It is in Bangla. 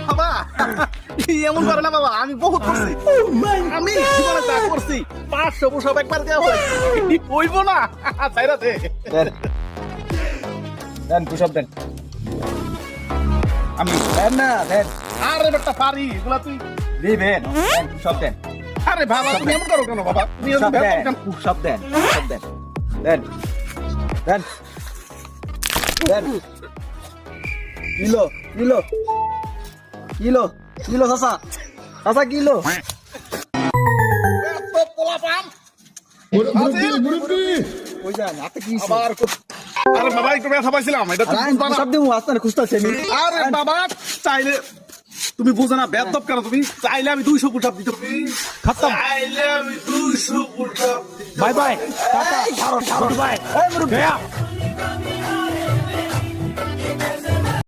বাবা এমন করে না বাবা, আমি বহুত করছি। আমি জীবনে যা করছি 500 পুশ আপ একবার দেওয়া হইব না। চাইরা দে দেন পুশ আপ দেন। আমি দেন না দেন। আরে বেটা পারি এগুলা তুই দিবেন দেন পুশ আপ দেন। আরে বাবা তুমি এমন করো কেন বাবা, তুমি পুশ এমন আপ করো দেন কেন? পুশ আপ দেন পুশ আপ দেন দেন দেন দেন। কিলো কিলো কিলো কিলো চাচা চাচা কিলো। এত পোলাপান ওই যান হাতে কি আবার আরে বাবা একটু ব্যথা পাইছিলাম, এটা তুমি বুঝবা না। সব দিমু আস্তে খুঁজতাছি আমি। আরে বাবা চাইলে তুমি বুঝো না, বেদব কেন তুমি? চাইলে আমি 200 পুশ আপ দিতে পারি। খতম। চাইলে আমি 200 push up bye bye tata good bye. এই মুরব্বি